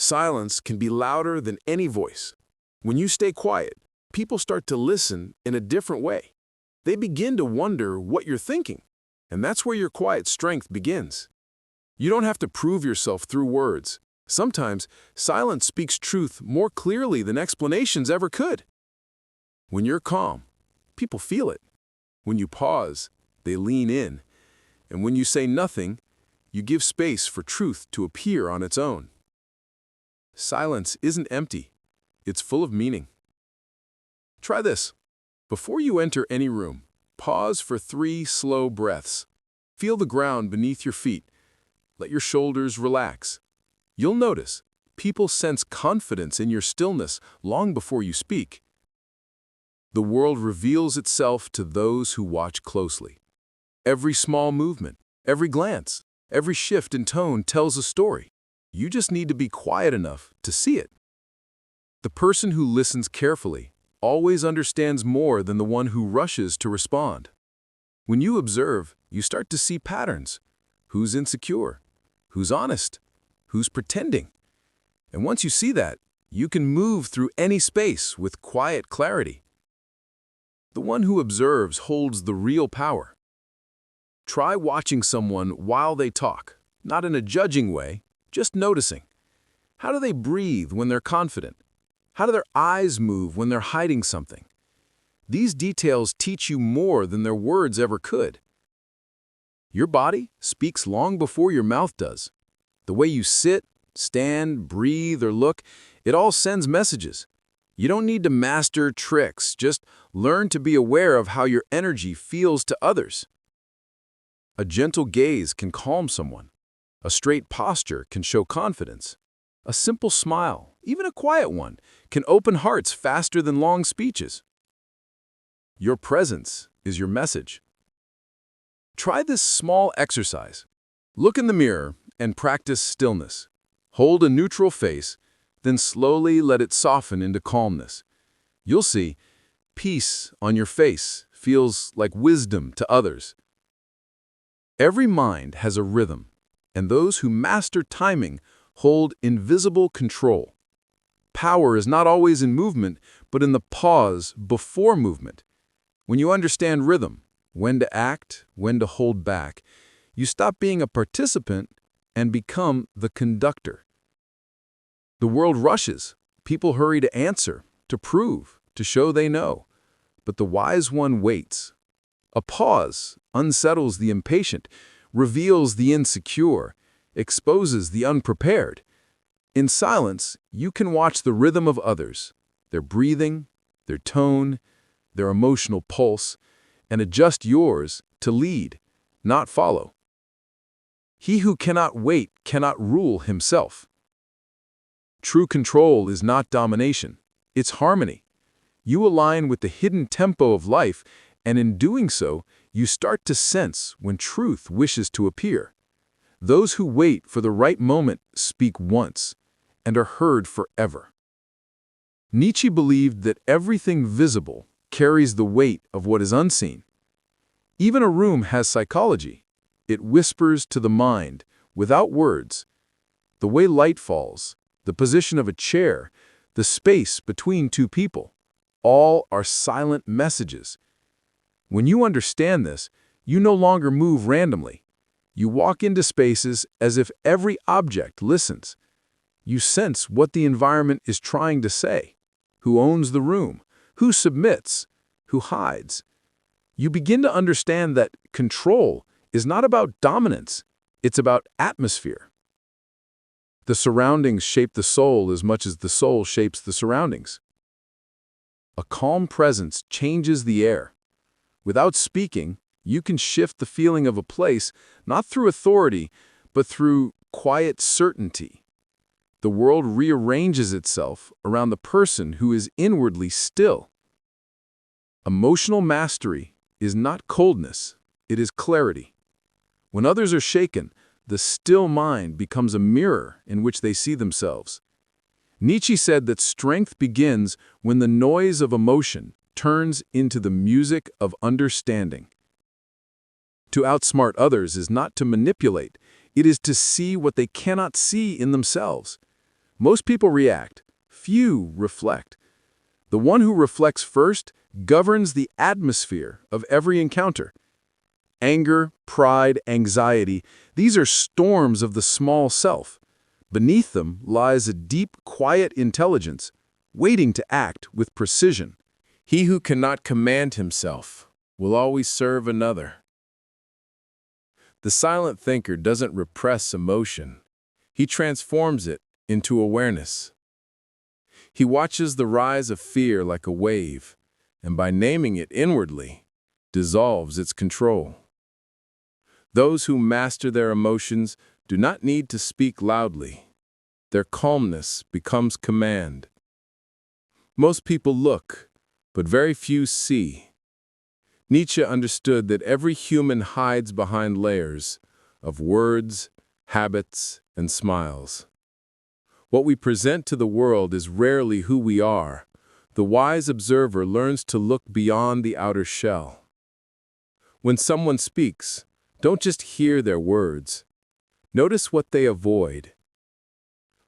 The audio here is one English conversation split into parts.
Silence can be louder than any voice. When you stay quiet, people start to listen in a different way. They begin to wonder what you're thinking, and that's where your quiet strength begins. You don't have to prove yourself through words. Sometimes, silence speaks truth more clearly than explanations ever could. When you're calm, people feel it. When you pause, they lean in. And when you say nothing, you give space for truth to appear on its own. Silence isn't empty. It's full of meaning. Try this. Before you enter any room, pause for 3 slow breaths. Feel the ground beneath your feet. Let your shoulders relax. You'll notice people sense confidence in your stillness long before you speak. The world reveals itself to those who watch closely. Every small movement, every glance, every shift in tone tells a story. You just need to be quiet enough to see it. The person who listens carefully always understands more than the one who rushes to respond. When you observe, you start to see patterns. Who's insecure? Who's honest? Who's pretending? And once you see that, you can move through any space with quiet clarity. The one who observes holds the real power. Try watching someone while they talk, not in a judging way, just noticing. How do they breathe when they're confident? How do their eyes move when they're hiding something? These details teach you more than their words ever could. Your body speaks long before your mouth does. The way you sit, stand, breathe, or look, it all sends messages. You don't need to master tricks, just learn to be aware of how your energy feels to others. A gentle gaze can calm someone. A straight posture can show confidence. A simple smile, even a quiet one, can open hearts faster than long speeches. Your presence is your message. Try this small exercise. Look in the mirror and practice stillness. Hold a neutral face, then slowly let it soften into calmness. You'll see, peace on your face feels like wisdom to others. Every mind has a rhythm, and those who master timing hold invisible control. Power is not always in movement, but in the pause before movement. When you understand rhythm, when to act, when to hold back, you stop being a participant and become the conductor. The world rushes. People hurry to answer, to prove, to show they know. But the wise one waits. A pause unsettles the impatient, reveals the insecure, exposes the unprepared. In silence, you can watch the rhythm of others, their breathing, their tone, their emotional pulse, and adjust yours to lead, not follow. He who cannot wait cannot rule himself. True control is not domination, it's harmony. You align with the hidden tempo of life, and in doing so, you start to sense when truth wishes to appear. Those who wait for the right moment speak once and are heard forever. Nietzsche believed that everything visible carries the weight of what is unseen. Even a room has psychology. It whispers to the mind, without words. The way light falls, the position of a chair, the space between two people, all are silent messages. When you understand this, you no longer move randomly. You walk into spaces as if every object listens. You sense what the environment is trying to say, who owns the room, who submits, who hides. You begin to understand that control is not about dominance, it's about atmosphere. The surroundings shape the soul as much as the soul shapes the surroundings. A calm presence changes the air. Without speaking, you can shift the feeling of a place, not through authority, but through quiet certainty. The world rearranges itself around the person who is inwardly still. Emotional mastery is not coldness, it is clarity. When others are shaken, the still mind becomes a mirror in which they see themselves. Nietzsche said that strength begins when the noise of emotion turns into the music of understanding. To outsmart others is not to manipulate, it is to see what they cannot see in themselves. Most people react. Few reflect. The one who reflects first governs the atmosphere of every encounter. Anger, pride, anxiety, these are storms of the small self. Beneath them lies a deep, quiet intelligence, waiting to act with precision. He who cannot command himself will always serve another. The silent thinker doesn't repress emotion. He transforms it into awareness. He watches the rise of fear like a wave, and by naming it inwardly, dissolves its control. Those who master their emotions do not need to speak loudly. Their calmness becomes command. Most people look, but very few see. Nietzsche understood that every human hides behind layers of words, habits, and smiles. What we present to the world is rarely who we are. The wise observer learns to look beyond the outer shell. When someone speaks, don't just hear their words. Notice what they avoid.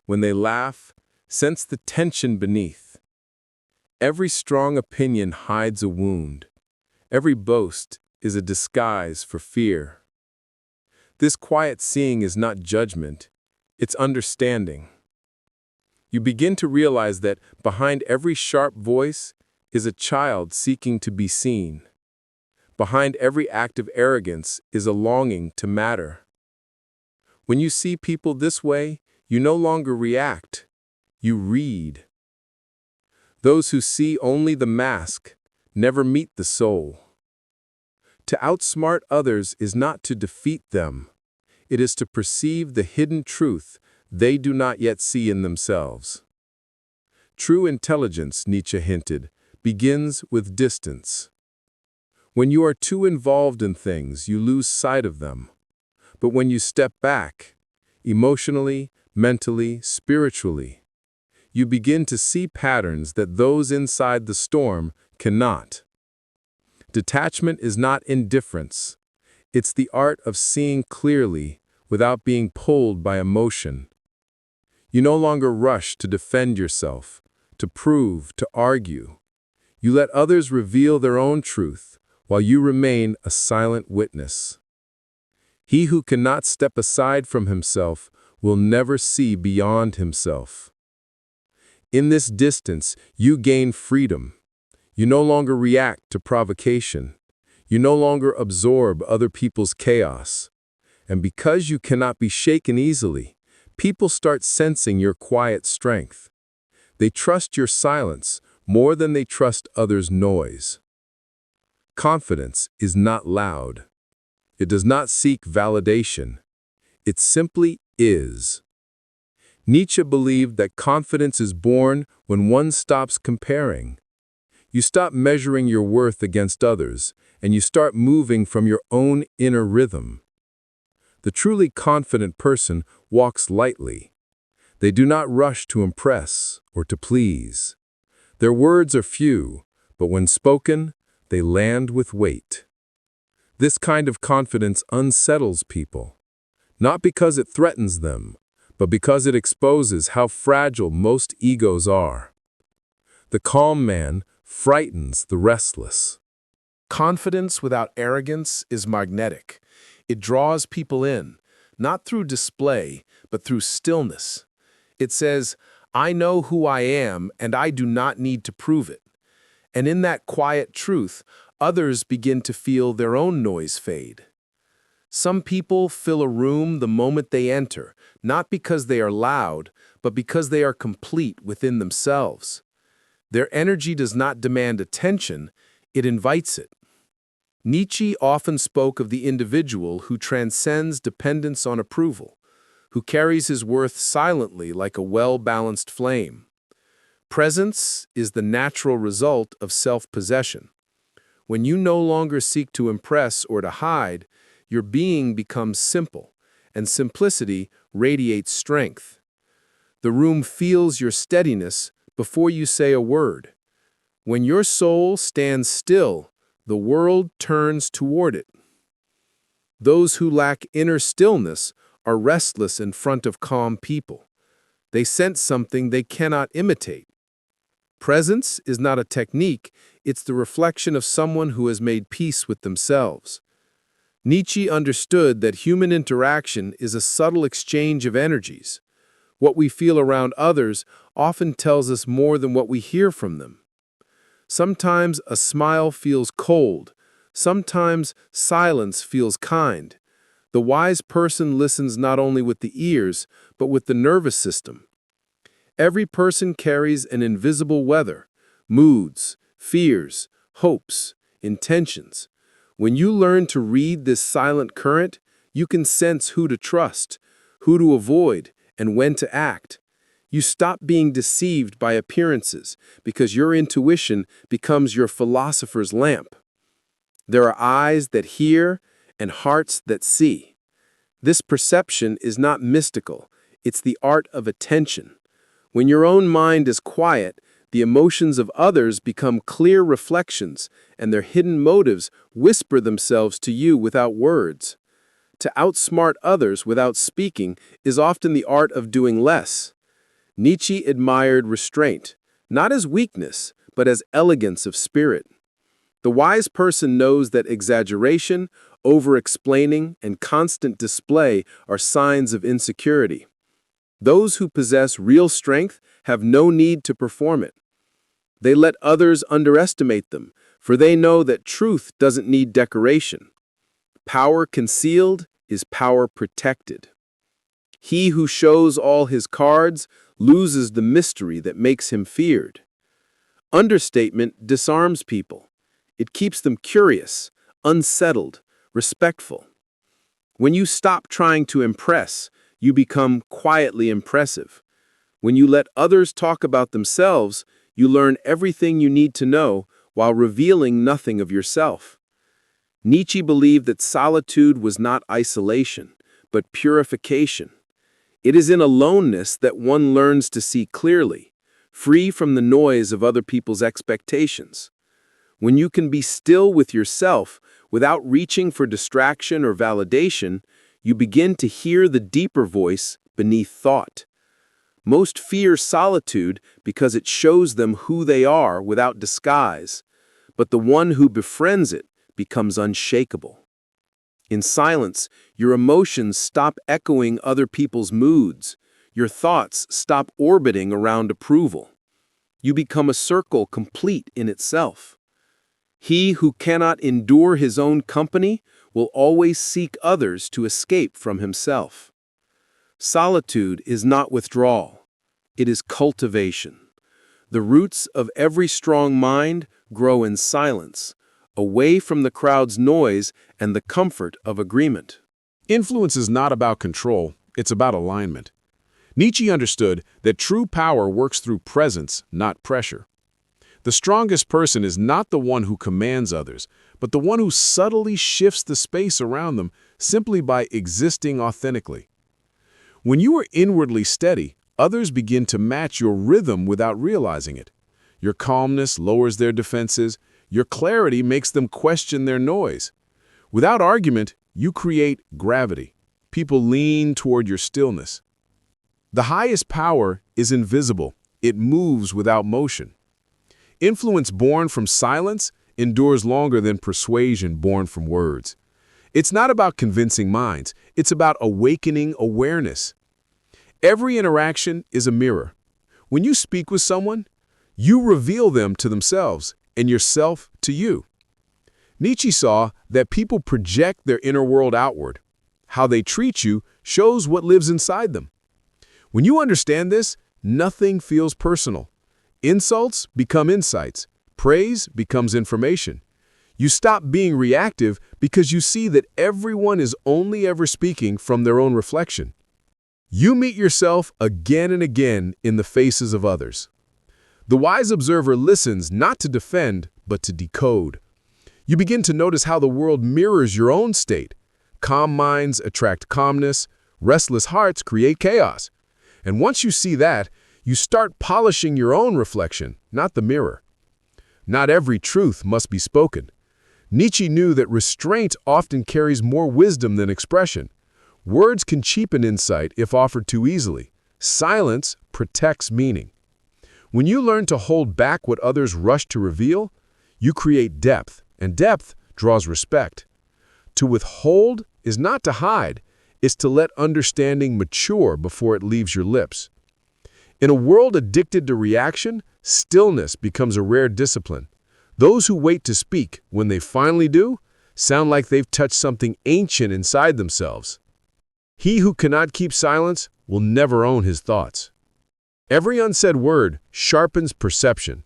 When they laugh, sense the tension beneath. Every strong opinion hides a wound. Every boast is a disguise for fear. This quiet seeing is not judgment, it's understanding. You begin to realize that behind every sharp voice is a child seeking to be seen. Behind every act of arrogance is a longing to matter. When you see people this way, you no longer react, you read. Those who see only the mask never meet the soul. To outsmart others is not to defeat them. It is to perceive the hidden truth they do not yet see in themselves. True intelligence, Nietzsche hinted, begins with distance. When you are too involved in things, you lose sight of them. But when you step back, emotionally, mentally, spiritually, you begin to see patterns that those inside the storm cannot. Detachment is not indifference. It's the art of seeing clearly without being pulled by emotion. You no longer rush to defend yourself, to prove, to argue. You let others reveal their own truth while you remain a silent witness. He who cannot step aside from himself will never see beyond himself. In this distance, you gain freedom. You no longer react to provocation. You no longer absorb other people's chaos. And because you cannot be shaken easily, people start sensing your quiet strength. They trust your silence more than they trust others' noise. Confidence is not loud. It does not seek validation. It simply is. Nietzsche believed that confidence is born when one stops comparing. You stop measuring your worth against others, and you start moving from your own inner rhythm. The truly confident person walks lightly. They do not rush to impress or to please. Their words are few, but when spoken, they land with weight. This kind of confidence unsettles people, not because it threatens them, but because it exposes how fragile most egos are. The calm man frightens the restless. Confidence without arrogance is magnetic. It draws people in, not through display, but through stillness. It says, I know who I am, and I do not need to prove it. And in that quiet truth, others begin to feel their own noise fade. Some people fill a room the moment they enter, not because they are loud, but because they are complete within themselves. Their energy does not demand attention, it invites it. Nietzsche often spoke of the individual who transcends dependence on approval, who carries his worth silently like a well-balanced flame. Presence is the natural result of self-possession. When you no longer seek to impress or to hide, your being becomes simple, and simplicity radiates strength. The room feels your steadiness before you say a word. When your soul stands still, the world turns toward it. Those who lack inner stillness are restless in front of calm people. They sense something they cannot imitate. Presence is not a technique, it's the reflection of someone who has made peace with themselves. Nietzsche understood that human interaction is a subtle exchange of energies. What we feel around others often tells us more than what we hear from them. Sometimes a smile feels cold, sometimes silence feels kind. The wise person listens not only with the ears, but with the nervous system. Every person carries an invisible weather, moods, fears, hopes, intentions. When you learn to read this silent current, you can sense who to trust, who to avoid, and when to act. You stop being deceived by appearances because your intuition becomes your philosopher's lamp. There are eyes that hear and hearts that see. This perception is not mystical, it's the art of attention. When your own mind is quiet, the emotions of others become clear reflections, and their hidden motives whisper themselves to you without words. To outsmart others without speaking is often the art of doing less. Nietzsche admired restraint, not as weakness, but as elegance of spirit. The wise person knows that exaggeration, over-explaining, and constant display are signs of insecurity. Those who possess real strength have no need to perform it. They let others underestimate them, for they know that truth doesn't need decoration. Power concealed is power protected. He who shows all his cards loses the mystery that makes him feared. Understatement disarms people. It keeps them curious, unsettled, respectful. When you stop trying to impress, you become quietly impressive. When you let others talk about themselves, you learn everything you need to know while revealing nothing of yourself. Nietzsche believed that solitude was not isolation, but purification. It is in aloneness that one learns to see clearly, free from the noise of other people's expectations. When you can be still with yourself without reaching for distraction or validation, you begin to hear the deeper voice beneath thought. Most fear solitude because it shows them who they are without disguise, but the one who befriends it becomes unshakable. In silence, your emotions stop echoing other people's moods. Your thoughts stop orbiting around approval. You become a circle complete in itself. He who cannot endure his own company will always seek others to escape from himself. Solitude is not withdrawal. It is cultivation. The roots of every strong mind grow in silence, away from the crowd's noise and the comfort of agreement. Influence is not about control, it's about alignment. Nietzsche understood that true power works through presence, not pressure. The strongest person is not the one who commands others, but the one who subtly shifts the space around them simply by existing authentically. When you are inwardly steady, others begin to match your rhythm without realizing it. Your calmness lowers their defenses, your clarity makes them question their noise. Without argument, you create gravity. People lean toward your stillness. The highest power is invisible. It moves without motion. Influence born from silence endures longer than persuasion born from words. It's not about convincing minds, it's about awakening awareness. Every interaction is a mirror. When you speak with someone, you reveal them to themselves and yourself to you. Nietzsche saw that people project their inner world outward. How they treat you shows what lives inside them. When you understand this, nothing feels personal. Insults become insights. Praise becomes information. You stop being reactive because you see that everyone is only ever speaking from their own reflection. You meet yourself again and again in the faces of others. The wise observer listens not to defend, but to decode. You begin to notice how the world mirrors your own state. Calm minds attract calmness, restless hearts create chaos. And once you see that, you start polishing your own reflection, not the mirror. Not every truth must be spoken. Nietzsche knew that restraint often carries more wisdom than expression. Words can cheapen insight if offered too easily. Silence protects meaning. When you learn to hold back what others rush to reveal, you create depth, and depth draws respect. To withhold is not to hide, it's to let understanding mature before it leaves your lips. In a world addicted to reaction, stillness becomes a rare discipline. Those who wait to speak, when they finally do, sound like they've touched something ancient inside themselves. He who cannot keep silence will never own his thoughts. Every unsaid word sharpens perception.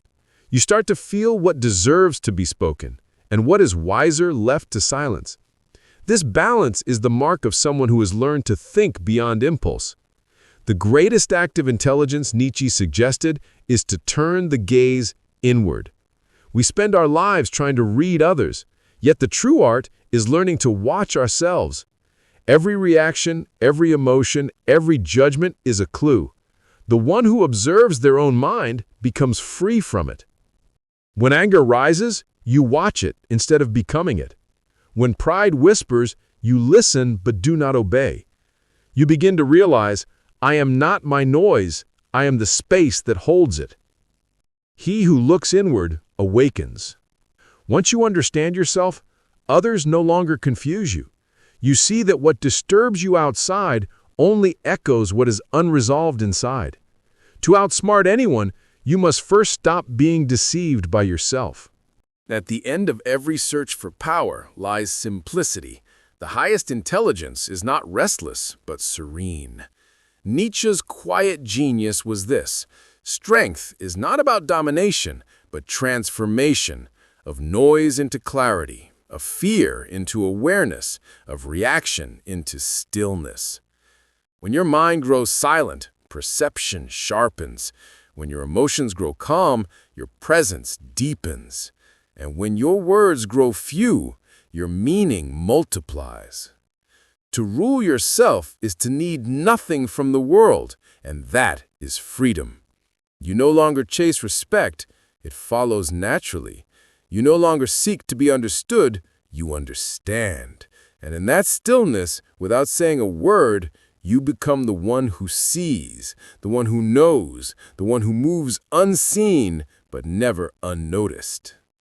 You start to feel what deserves to be spoken, and what is wiser left to silence. This balance is the mark of someone who has learned to think beyond impulse. The greatest act of intelligence, Nietzsche suggested, is to turn the gaze inward. We spend our lives trying to read others, yet the true art is learning to watch ourselves. Every reaction, every emotion, every judgment is a clue. The one who observes their own mind becomes free from it. When anger rises, you watch it instead of becoming it. When pride whispers, you listen but do not obey. You begin to realize, I am not my noise, I am the space that holds it. He who looks inward awakens. Once you understand yourself, others no longer confuse you. You see that what disturbs you outside only echoes what is unresolved inside. To outsmart anyone, you must first stop being deceived by yourself. At the end of every search for power lies simplicity. The highest intelligence is not restless, but serene. Nietzsche's quiet genius was this: strength is not about domination, but transformation, of noise into clarity, of fear into awareness, of reaction into stillness. When your mind grows silent, perception sharpens. When your emotions grow calm, your presence deepens. And when your words grow few, your meaning multiplies. To rule yourself is to need nothing from the world, and that is freedom. You no longer chase respect, it follows naturally. You no longer seek to be understood, you understand. And in that stillness, without saying a word, you become the one who sees, the one who knows, the one who moves unseen but never unnoticed.